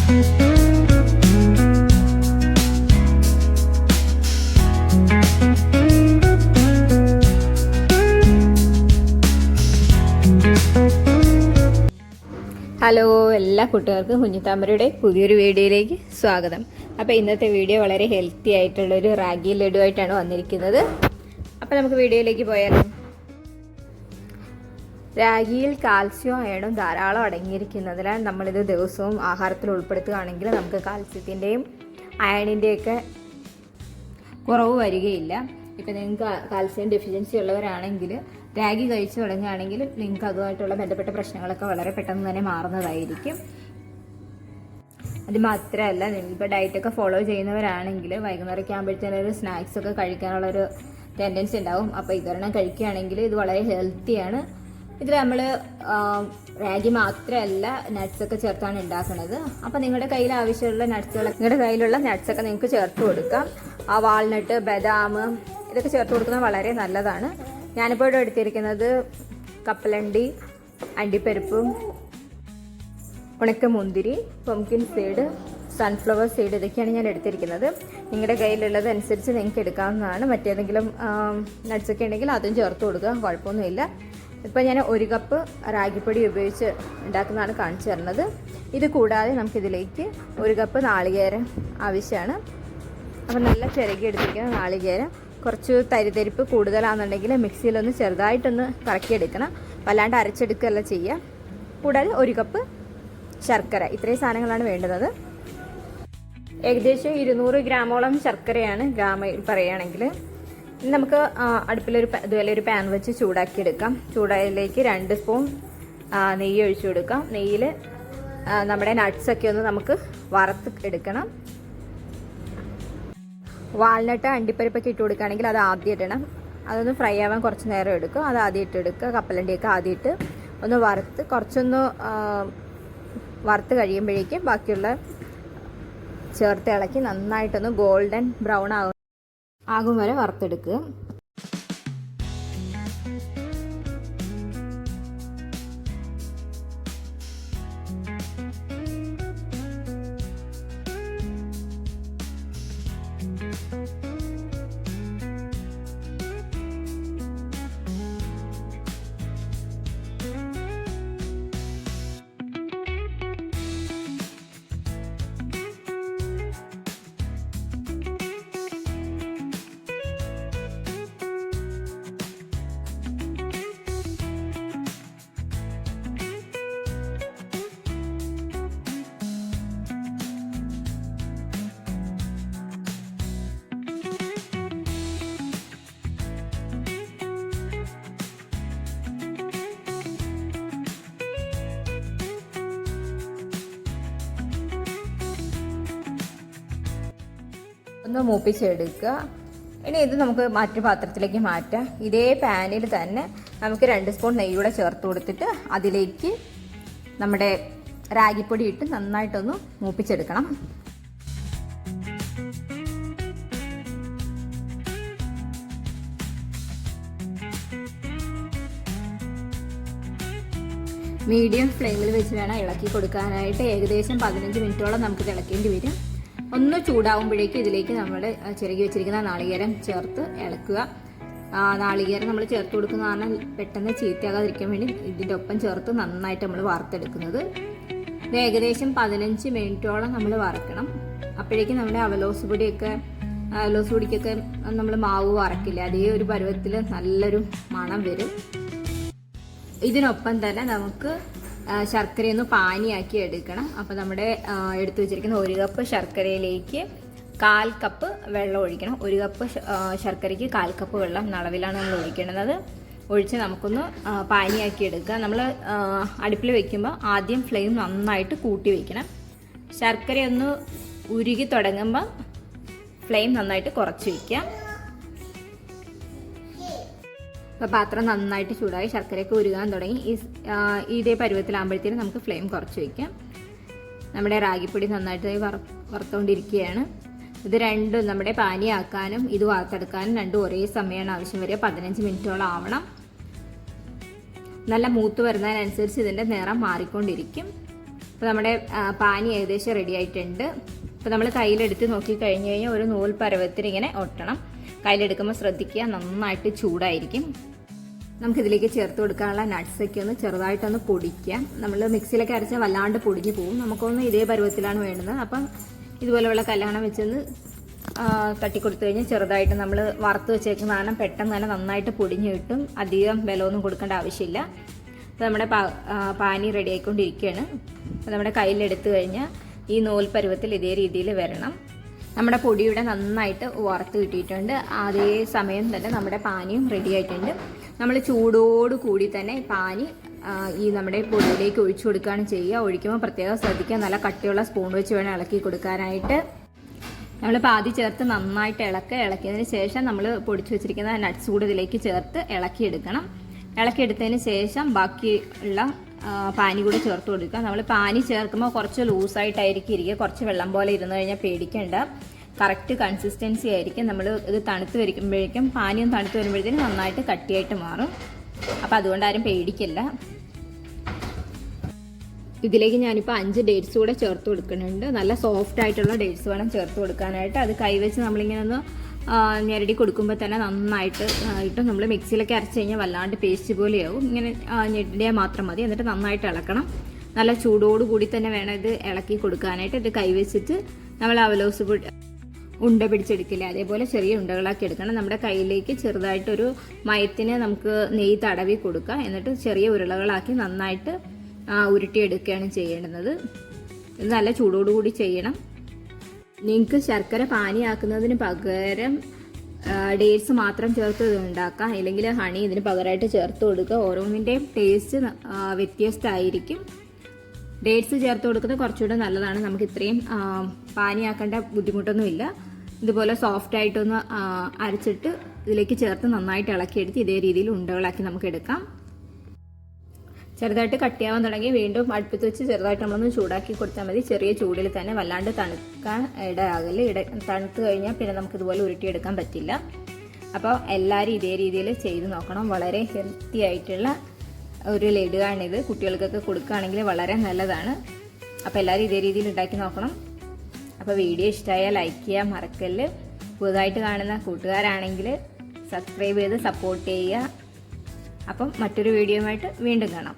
Hello, എല്ലാ കൂട്ടുകാർക്കും കുഞ്ഞിത്താമരയുടെ പുതിയൊരു വീഡിയോയിലേക്ക് സ്വാഗതം. അപ്പോൾ ഇന്നത്തെ വീഡിയോ വളരെ ഹെൽത്തി ആയിട്ടുള്ളൊരു റാഗി ലഡു ആയിട്ടാണ് വന്നിരിക്കുന്നത്. അപ്പോൾ നമുക്ക് വീഡിയോയിലേക്ക് പോയാലോ. രാഗിയിൽ കാൽസ്യവും അയണും ധാരാളം അടങ്ങിയിരിക്കുന്നതിനാൽ നമ്മളിത് ദിവസവും ആഹാരത്തിൽ ഉൾപ്പെടുത്തുകയാണെങ്കിൽ നമുക്ക് കാൽസ്യത്തിൻ്റെയും അയണിൻ്റെയൊക്കെ കുറവ് വരികയില്ല. ഇപ്പം നിങ്ങൾക്ക് കാൽസ്യം ഡെഫിഷ്യൻസി ഉള്ളവരാണെങ്കിൽ രാഗി കഴിച്ചു തുടങ്ങുകയാണെങ്കിൽ നിങ്ങൾക്ക് അതുമായിട്ടുള്ള ബന്ധപ്പെട്ട പ്രശ്നങ്ങളൊക്കെ വളരെ പെട്ടെന്ന് തന്നെ മാറുന്നതായിരിക്കും. അത് മാത്രമല്ല, നിങ്ങളിപ്പോൾ ഡയറ്റൊക്കെ ഫോളോ ചെയ്യുന്നവരാണെങ്കിൽ വൈകുന്നേരമൊക്കെ ആകുമ്പോഴത്തേനൊരു സ്നാക്സൊക്കെ കഴിക്കാനുള്ളൊരു ടെൻഡൻസി ഉണ്ടാവും. അപ്പോൾ ഇതൊരെണ്ണം കഴിക്കുകയാണെങ്കിൽ ഇത് വളരെ ഹെൽത്തിയാണ്. ഇതിൽ നമ്മൾ റാഗി മാത്രമല്ല നട്ട്സൊക്കെ ചേർത്താണ് ഉണ്ടാക്കുന്നത്. അപ്പോൾ നിങ്ങളുടെ കയ്യിൽ ആവശ്യമുള്ള നിങ്ങളുടെ കയ്യിലുള്ള നട്ട്സൊക്കെ നിങ്ങൾക്ക് ചേർത്ത് കൊടുക്കാം. വാൾനട്ട്, ബദാം ഇതൊക്കെ ചേർത്ത് കൊടുക്കുന്നത് വളരെ നല്ലതാണ്. ഞാനിപ്പോൾ ഇവിടെ എടുത്തിരിക്കുന്നത് കപ്പലണ്ടി, അണ്ടിപ്പരിപ്പും ഉണക്കമുന്തിരി, പംകിൻ സീഡ്, സൺഫ്ലവർ സീഡ് ഇതൊക്കെയാണ് ഞാൻ എടുത്തിരിക്കുന്നത്. നിങ്ങളുടെ കയ്യിലുള്ളത് അനുസരിച്ച് നിങ്ങൾക്ക് എടുക്കാവുന്നതാണ്. മറ്റേതെങ്കിലും നട്ട്സൊക്കെ ഉണ്ടെങ്കിൽ അതും ചേർത്ത് കൊടുക്കുക, കുഴപ്പമൊന്നുമില്ല. ഇപ്പോൾ ഞാൻ 1 കപ്പ് റാഗിപ്പൊടി ഉപയോഗിച്ച് ഉണ്ടാക്കുന്നതാണ് കാണിച്ചു തരുന്നത്. ഇത് കൂടാതെ നമുക്കിതിലേക്ക് 1 കപ്പ് നാളികേരം ആവശ്യമാണ്. അപ്പോൾ നല്ല ചിരകി എടുത്തിരിക്കുന്ന നാളികേരം, കുറച്ച് തരിതരിപ്പ് കൂടുതലാണെന്നുണ്ടെങ്കിൽ മിക്സിയിലൊന്ന് ചെറുതായിട്ടൊന്ന് കറക്കിയെടുക്കണം, വല്ലാണ്ട് അരച്ചെടുക്കുകയല്ല ചെയ്യുക. കൂടാതെ 1 കപ്പ് ശർക്കര. ഇത്രയും സാധനങ്ങളാണ് വേണ്ടുന്നത്. ഏകദേശം 200 ഗ്രാമോളം ശർക്കരയാണ് ഗ്രാമിൽ പറയുകയാണെങ്കിൽ. നമുക്ക് ഇതുപോലെ ഒരു പാൻ വെച്ച് ചൂടാക്കിയെടുക്കാം. ചൂടായതിലേക്ക് 2 സ്പൂൺ നെയ്യ് ഒഴിച്ചു കൊടുക്കാം. നെയ്യിൽ നമ്മുടെ നട്ട്സൊക്കെ ഒന്ന് നമുക്ക് വറുത്ത് എടുക്കണം. വാൾനട്ട്, അണ്ടിപ്പരിപ്പൊക്കെ ഇട്ട് കൊടുക്കുകയാണെങ്കിൽ അത് ആദ്യം ഇടണം. അതൊന്ന് ഫ്രൈ ആവാൻ കുറച്ച് നേരം എടുക്കും. അത് ആദ്യം ഇട്ടെടുക്കുക. കപ്പലണ്ടിയൊക്കെ ആദ്യം ഇട്ട് ഒന്ന് കുറച്ചൊന്ന് വറുത്ത് കഴിയുമ്പോഴേക്കും ബാക്കിയുള്ള ചേർത്ത് ഇളക്കി നന്നായിട്ടൊന്ന് ഗോൾഡൻ ബ്രൗൺ ആകും വരെ വറുത്തെടുക്കുക. ഒന്ന് മൂപ്പിച്ചെടുക്കുക. ഇനി ഇത് നമുക്ക് മറ്റു പാത്രത്തിലേക്ക് മാറ്റാം. ഇതേ പാനിൽ തന്നെ നമുക്ക് 2 സ്പൂൺ നെയ്യൂടെ ചേർത്ത് കൊടുത്തിട്ട് അതിലേക്ക് നമ്മുടെ റാഗിപ്പൊടി ഇട്ട് നന്നായിട്ടൊന്ന് മൂപ്പിച്ചെടുക്കണം. മീഡിയം ഫ്ലെയിമിൽ വെച്ച് വേണം ഇളക്കി കൊടുക്കാനായിട്ട്. ഏകദേശം 15 മിനിറ്റോളം നമുക്ക് തിളക്കേണ്ടി വരും. ഒന്ന് ചൂടാവുമ്പോഴേക്കും ഇതിലേക്ക് നമ്മൾ ചിരകി വെച്ചിരിക്കുന്ന നാളികേരം ചേർത്ത് ഇളക്കുക. നാളികേരം നമ്മൾ ചേർത്ത് കൊടുക്കുന്ന കാരണം പെട്ടെന്ന് ചീത്തയാകാതിരിക്കാൻ വേണ്ടി ഇതിൻ്റെ ഒപ്പം ചേർത്ത് നന്നായിട്ട് നമ്മൾ വറുത്തെടുക്കുന്നത്. ഇത് ഏകദേശം 15 മിനിറ്റോളം നമ്മൾ വറക്കണം. അപ്പോഴേക്കും നമ്മുടെ അവലോസ് പൊടിക്കൊക്കെ നമ്മൾ മാവ് വറക്കില്ല, അതേ ഒരു പരുവത്തിൽ നല്ലൊരു മണം വരും. ഇതിനൊപ്പം തന്നെ നമുക്ക് ശർക്കരയൊന്ന് പാനിയാക്കി എടുക്കണം. അപ്പോൾ നമ്മുടെ എടുത്തു വെച്ചിരിക്കുന്ന 1 കപ്പ് ശർക്കരയിലേക്ക് 1/4 കപ്പ് വെള്ളം ഒഴിക്കണം. 1 കപ്പ് ശർക്കരയ്ക്ക് 1/4 കപ്പ് വെള്ളം അളവിലാണ് നമ്മൾ ഒഴിക്കേണ്ടത്. ഒഴിച്ച് നമുക്കൊന്ന് പാനിയാക്കി എടുക്കുക. നമ്മൾ അടുപ്പിൽ വെക്കുമ്പോൾ ആദ്യം ഫ്ലെയിം നന്നായിട്ട് കൂട്ടി വയ്ക്കണം. ശർക്കരയൊന്ന് ഉരുകി തുടങ്ങുമ്പോൾ ഫ്ലെയിം നന്നായിട്ട് കുറച്ച് വയ്ക്കുക. അപ്പോൾ പാത്രം നന്നായിട്ട് ചൂടായി, ശർക്കരയൊക്കെ ഉരുകാൻ തുടങ്ങി. ഇതേ പരുവത്തിലാകുമ്പോഴത്തേനും നമുക്ക് ഫ്ലെയിം കുറച്ച് വയ്ക്കാം. നമ്മുടെ റാഗിപ്പൊടി നന്നായിട്ട് വറുത്തുകൊണ്ടിരിക്കുകയാണ്. ഇത് രണ്ടും നമ്മുടെ പാനിയാക്കാനും ഇത് വറുത്തെടുക്കാനും രണ്ടും ഒരേ സമയമാണ് ആവശ്യം വരിക. 15 മിനിറ്റോളം ആവണം. നല്ല മൂത്ത് വരുന്നതിനനുസരിച്ച് ഇതിൻ്റെ നിറം മാറിക്കൊണ്ടിരിക്കും. അപ്പോൾ നമ്മുടെ പാനി ഏകദേശം റെഡി ആയിട്ടുണ്ട്. അപ്പോൾ നമ്മൾ കയ്യിലെടുത്ത് നോക്കിക്കഴിഞ്ഞ് കഴിഞ്ഞാൽ ഒരു നൂൽ പരുവത്തിന് ഇങ്ങനെ ഒട്ടണം. കയ്യിലെടുക്കുമ്പോൾ ശ്രദ്ധിക്കുക, നന്നായിട്ട് ചൂടായിരിക്കും. നമുക്കിതിലേക്ക് ചേർത്ത് കൊടുക്കാനുള്ള നട്ട്സൊക്കെ ഒന്ന് ചെറുതായിട്ടൊന്ന് പൊടിക്കാം. നമ്മൾ മിക്സിയിലൊക്കെ അരച്ചാൽ വല്ലാണ്ട് പൊടിഞ്ഞ് പോകും. നമുക്കൊന്ന് ഇതേ പരുവത്തിലാണ് വേണ്ടത്. അപ്പം ഇതുപോലെയുള്ള കല്യാണം വെച്ചൊന്ന് തട്ടിക്കൊടുത്തു കഴിഞ്ഞാൽ ചെറുതായിട്ട് നമ്മൾ വറുത്ത് വെച്ചേക്കുന്ന കാരണം പെട്ടെന്ന് തന്നെ നന്നായിട്ട് പൊടിഞ്ഞ് കിട്ടും. അധികം ബലമൊന്നും കൊടുക്കേണ്ട ആവശ്യമില്ല. അപ്പോൾ നമ്മുടെ പാനി റെഡി ആയിക്കൊണ്ടിരിക്കുകയാണ്. അപ്പോൾ നമ്മുടെ കയ്യിലെടുത്ത് കഴിഞ്ഞാൽ ഈ നൂൽ പരുവത്തിൽ ഇതേ രീതിയിൽ വരണം. നമ്മുടെ പൊടിയുടെ നന്നായിട്ട് വറുത്ത് കിട്ടിയിട്ടുണ്ട്. അതേ സമയം തന്നെ നമ്മുടെ പാനിയും റെഡി ആയിട്ടുണ്ട്. നമ്മൾ ചൂടോട് കൂടി തന്നെ പാനി ഈ നമ്മുടെ പൊടിയിലേക്ക് ഒഴിച്ചു കൊടുക്കുകയാണ് ചെയ്യുക. ഒഴിക്കുമ്പോൾ പ്രത്യേകം ശ്രദ്ധിക്കുക, നല്ല കട്ടിയുള്ള സ്പൂൺ വെച്ച് വേണം ഇളക്കി കൊടുക്കാനായിട്ട്. നമ്മൾ പാതി ചേർത്ത് നന്നായിട്ട് ഇളക്കിയതിന് ശേഷം നമ്മൾ പൊടിച്ചു വെച്ചിരിക്കുന്ന നട്ട്സ് കൂടി ഇതിലേക്ക് ചേർത്ത് ഇളക്കിയെടുക്കണം. ഇളക്കിയെടുത്തതിന് ശേഷം ബാക്കിയുള്ള പാനി കൂടി ചേർത്ത് കൊടുക്കുക. നമ്മൾ പാനി ചേർക്കുമ്പോൾ കുറച്ച് ലൂസായിട്ടായിരിക്കും ഇരിക്കുക. കുറച്ച് വെള്ളം പോലെ ഇരുന്ന് കഴിഞ്ഞാൽ പേടിക്കേണ്ട, കറക്റ്റ് കൺസിസ്റ്റൻസി ആയിരിക്കും. നമ്മൾ ഇത് തണുത്ത് വരുമ്പോഴേക്കും പാനിയും തണുത്ത് വരുമ്പോഴത്തേനും നന്നായിട്ട് കട്ടിയായിട്ട് മാറും. അപ്പം അതുകൊണ്ട് ആരും പേടിക്കില്ല. ഇതിലേക്ക് ഞാനിപ്പോൾ 5 ഡേറ്റ്സ് കൂടെ ചേർത്ത് കൊടുക്കുന്നുണ്ട്. നല്ല സോഫ്റ്റ് ആയിട്ടുള്ള ഡേറ്റ്സ് വേണം ചേർത്ത് കൊടുക്കാനായിട്ട്. അത് കൈവച്ച് നമ്മളിങ്ങനെ ഒന്ന് ഞെരടി കൊടുക്കുമ്പോൾ തന്നെ നന്നായിട്ട് ഇട്ട് നമ്മൾ മിക്സിയിലൊക്കെ അരച്ച് കഴിഞ്ഞാൽ വല്ലാണ്ട് പേസ്റ്റ് പോലെയാവും. ഇങ്ങനെ ഞെട്ടിയാൽ മാത്രം മതി. എന്നിട്ട് നന്നായിട്ട് ഇളക്കണം. നല്ല ചൂടോടുകൂടി തന്നെ വേണം ഇത് ഇളക്കി കൊടുക്കാനായിട്ട്. ഇത് കൈവച്ചിട്ട് നമ്മൾ അവലോസ് ഉണ്ട പിടിച്ചെടുക്കില്ല, അതേപോലെ ചെറിയ ഉണ്ടകളാക്കി എടുക്കണം. നമ്മുടെ കയ്യിലേക്ക് ചെറുതായിട്ടൊരു മയത്തിന് നമുക്ക് നെയ്യ് തടവി കൊടുക്കുക. എന്നിട്ട് ചെറിയ ഉരുളകളാക്കി നന്നായിട്ട് ഉരുട്ടിയെടുക്കുകയാണ് ചെയ്യേണ്ടത്. ഇത് നല്ല ചൂടോടുകൂടി ചെയ്യണം. നിങ്ങൾക്ക് ശർക്കര പാനിയാക്കുന്നതിന് പകരം ഡേറ്റ്സ് മാത്രം ചേർത്ത് ഇത് ഉണ്ടാക്കാം. അല്ലെങ്കിൽ ഹണി ഇതിന് പകരമായിട്ട് ചേർത്ത് കൊടുക്കുക. ഓരോന്നിൻ്റെയും ടേസ്റ്റ് വ്യത്യസ്തമായിരിക്കും. ഡേറ്റ്സ് ചേർത്ത് കൊടുക്കുന്നത് കുറച്ചുകൂടെ നല്ലതാണ്. നമുക്ക് ഇത്രയും പാനിയാക്കേണ്ട ബുദ്ധിമുട്ടൊന്നുമില്ല. ഇതുപോലെ സോഫ്റ്റായിട്ടൊന്ന് അരച്ചിട്ട് ഇതിലേക്ക് ചേർത്ത് നന്നായിട്ട് ഇളക്കിയെടുത്ത് ഇതേ രീതിയിൽ ഉണ്ടകളാക്കി നമുക്ക് എടുക്കാം. ചെറുതായിട്ട് കട്ടിയാവാൻ തുടങ്ങി വീണ്ടും അടുപ്പത്ത് വെച്ച് ചെറുതായിട്ട് നമ്മളൊന്ന് ചൂടാക്കി കൊടുത്താൽ മതി. ചെറിയ ചൂടിൽ തന്നെ, വല്ലാണ്ട് തണുക്കാൻ ഇടയാകില്ല. തണുത്ത് കഴിഞ്ഞാൽ പിന്നെ നമുക്ക് ഇതുപോലെ ഉരുട്ടിയെടുക്കാൻ പറ്റില്ല. അപ്പോൾ എല്ലാവരും ഇതേ രീതിയിൽ ചെയ്ത് നോക്കണം. വളരെ ഹെൽത്തി ആയിട്ടുള്ള ഒരു ലഡുവാണിത്. കുട്ടികൾക്കൊക്കെ കൊടുക്കുകയാണെങ്കിൽ വളരെ നല്ലതാണ്. അപ്പോൾ എല്ലാവരും ഇതേ രീതിയിൽ ഉണ്ടാക്കി നോക്കണം. അപ്പോൾ വീഡിയോ ഇഷ്ടമായാൽ ലൈക്ക് ചെയ്യാൻ മറക്കല്ല്. പുതുതായിട്ട് കാണുന്ന കൂട്ടുകാരാണെങ്കിൽ സബ്സ്ക്രൈബ് ചെയ്ത് സപ്പോർട്ട് ചെയ്യുക. അപ്പം മറ്റൊരു വീഡിയോയുമായിട്ട് വീണ്ടും കാണാം.